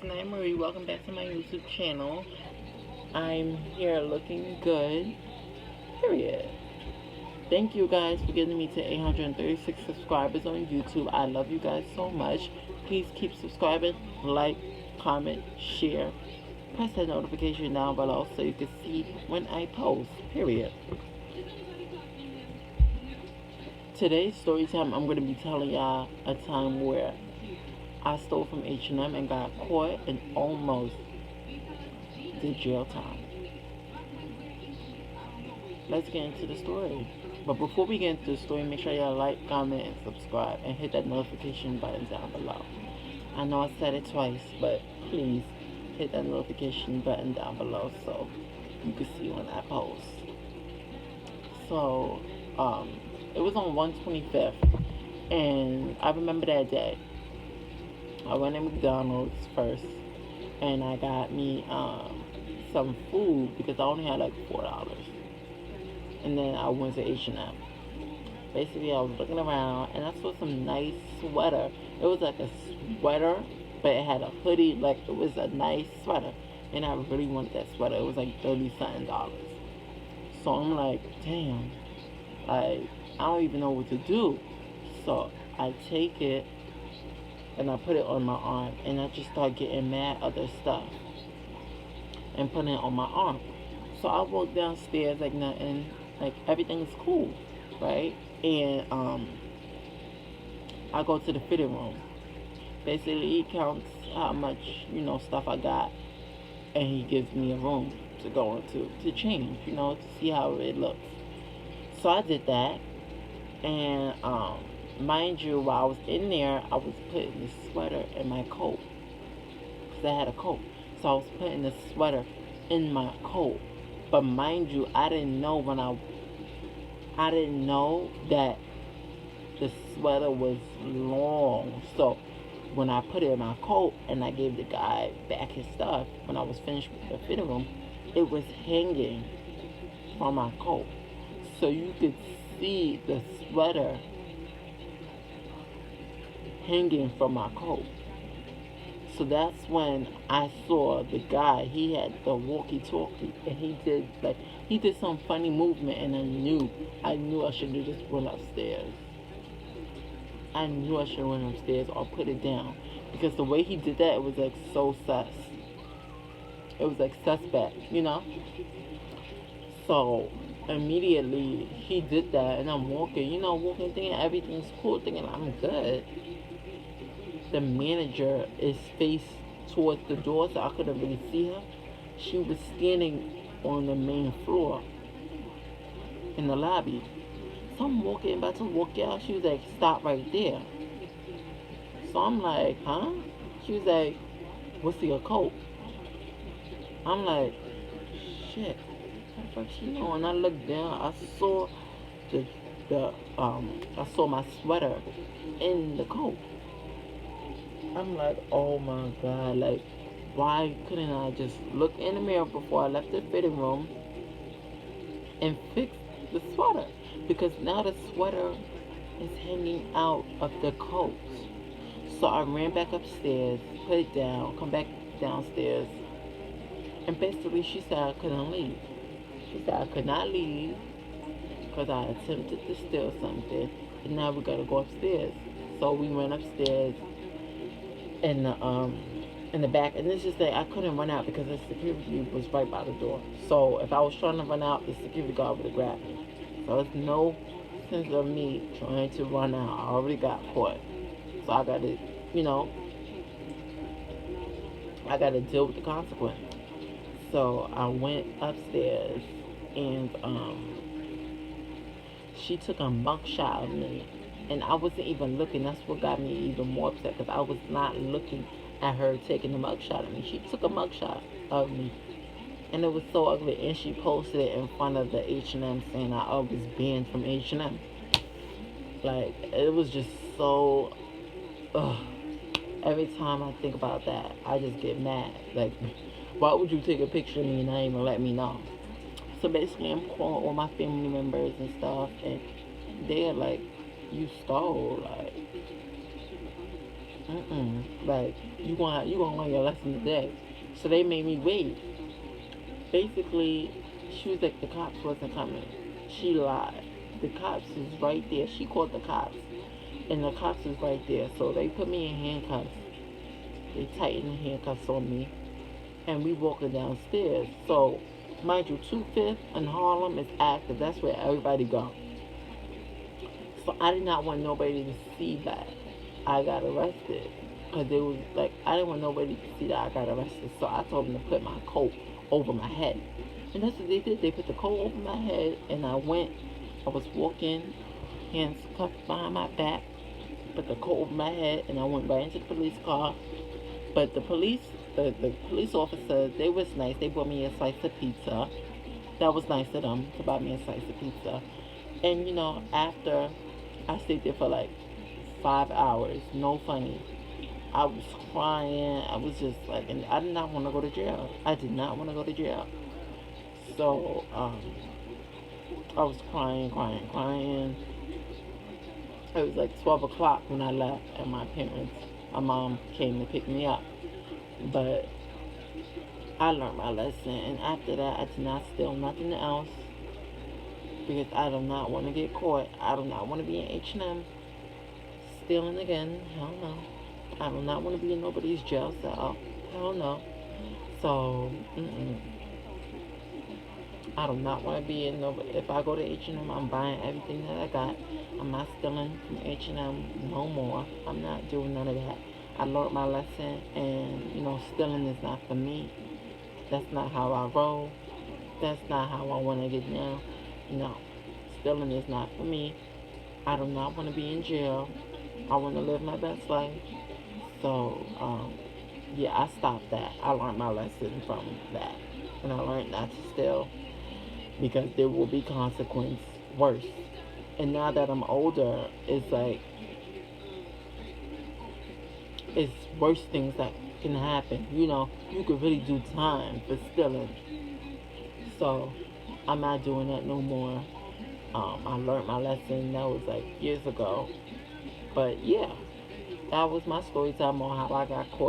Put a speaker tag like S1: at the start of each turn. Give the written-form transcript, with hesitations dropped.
S1: tonight, Marie. Welcome back to my YouTube channel. I'm here looking good. Period. Thank you guys for getting me to 836 subscribers on YouTube. I love you guys so much. Please keep subscribing, like, comment, share. Press that notification down below so you can see when I post. Period. Today's story time, I'm going to be telling y'all a time where I stole from H&M and got caught and almost did jail time. Let's get into the story. But before we get into the story, make sure y'all like, comment, and subscribe, and hit that notification button down below. I know I said it twice, but please hit that notification button down below so you can see when I post. So, it was on 125th, and I remember that day. I went to McDonald's first, and I got me some food because I only had like $4. And then I went to H&M. Basically, I was looking around, and I saw some nice sweater. It was like a sweater, but it had a hoodie. Like, it was a nice sweater, and I really wanted that sweater. It was like $30-something. So I'm like, damn, like, I don't even know what to do. So I take it and I put it on my arm, and I just start getting mad other stuff and putting it on my arm. So I walk downstairs like nothing, like everything's cool, right? And I go to the fitting room. Basically, he counts how much, stuff I got, and he gives me a room to go into to change, to see how it looks. So I did that, and mind you, while I was in there, I was putting the sweater in my coat because I had a coat. So I was putting the sweater in my coat. But mind you, I didn't know that the sweater was long. So when I put it in my coat and I gave the guy back his stuff, when I was finished with the fitting room, it was hanging from my coat. So you could see the sweater hanging from my coat. So that's when I saw the guy. He had the walkie-talkie, and he did some funny movement, and I knew I should have just went upstairs. I knew I should have went upstairs or put it down, because the way he did that, it was like so sus. It was like suspect, So immediately he did that, and I'm walking, thinking everything's cool, thinking I'm good. The manager is faced towards the door, so I couldn't really see her. She was standing on the main floor in the lobby. So I'm walking, about to walk out. She was like, stop right there. So I'm like, huh? She was like, what's your coat? I'm like, shit, what the fuck she know? And I looked down, I saw I saw my sweater in the coat. I'm like, oh my God, like, why couldn't I just look in the mirror before I left the fitting room and fix the sweater? Because now the sweater is hanging out of the coat. So I ran back upstairs, put it down, come back downstairs, and basically she said I couldn't leave. She said I could not leave because I attempted to steal something, and now we gotta go upstairs. So we went upstairs in the back, and this is that I couldn't run out because the security was right by the door. So if I was trying to run out, the security guard would have grabbed me. So there's no sense of me trying to run out. I already got caught, so I got to, I got to deal with the consequence. So I went upstairs, and she took a mug shot of me. And I wasn't even looking. That's what got me even more upset, because I was not looking at her taking the mugshot of me. She took a mugshot of me, and it was so ugly. And she posted it in front of the H&M saying I was banned from H&M. Like, it was just so, every time I think about that, I just get mad. Like, why would you take a picture of me and not even let me know? So basically, I'm calling all my family members and stuff, and they're like, you stole, like, Like, you gonna learn your lesson today. So they made me wait. Basically, she was like, the cops wasn't coming. She lied. The cops is right there. She called the cops, and the cops is right there. So they put me in handcuffs. They tightened the handcuffs on me, and we walking downstairs. So, mind you, 2 Fifth in Harlem is active. That's where everybody go. So I did not want nobody to see that I got arrested. Because it was like, I didn't want nobody to see that I got arrested. So I told them to put my coat over my head. And that's what they did. They put the coat over my head, and I was walking, hands cuffed behind my back, put the coat over my head, and I went right into the police car. But the police officers, they was nice. They bought me a slice of pizza. That was nice of them to buy me a slice of pizza. And after I stayed there for like 5 hours, no funny. I was crying. I was just like, and I did not want to go to jail. I did not want to go to jail. So I was crying, crying, crying. It was like 12 o'clock when I left, and my mom came to pick me up. But I learned my lesson, and after that, I did not steal nothing else because I do not want to get caught. I do not want to be in H&M stealing again. Hell no. I do not want to be in nobody's jail cell. Hell no. So, I do not want to be in nobody. If I go to H&M, I'm buying everything that I got. I'm not stealing from H&M no more. I'm not doing none of that. I learned my lesson, and stealing is not for me. That's not how I roll. That's not how I want to get down. No, stealing is not for me. I do not want to be in jail. I want to live my best life. So, yeah, I stopped that. I learned my lesson from that, and I learned not to steal because there will be consequence worse. And now that I'm older, it's like it's worse things that can happen. You could really do time for stealing. So I'm not doing that no more. I learned my lesson. That was like years ago. But yeah, that was my story time on how I got caught.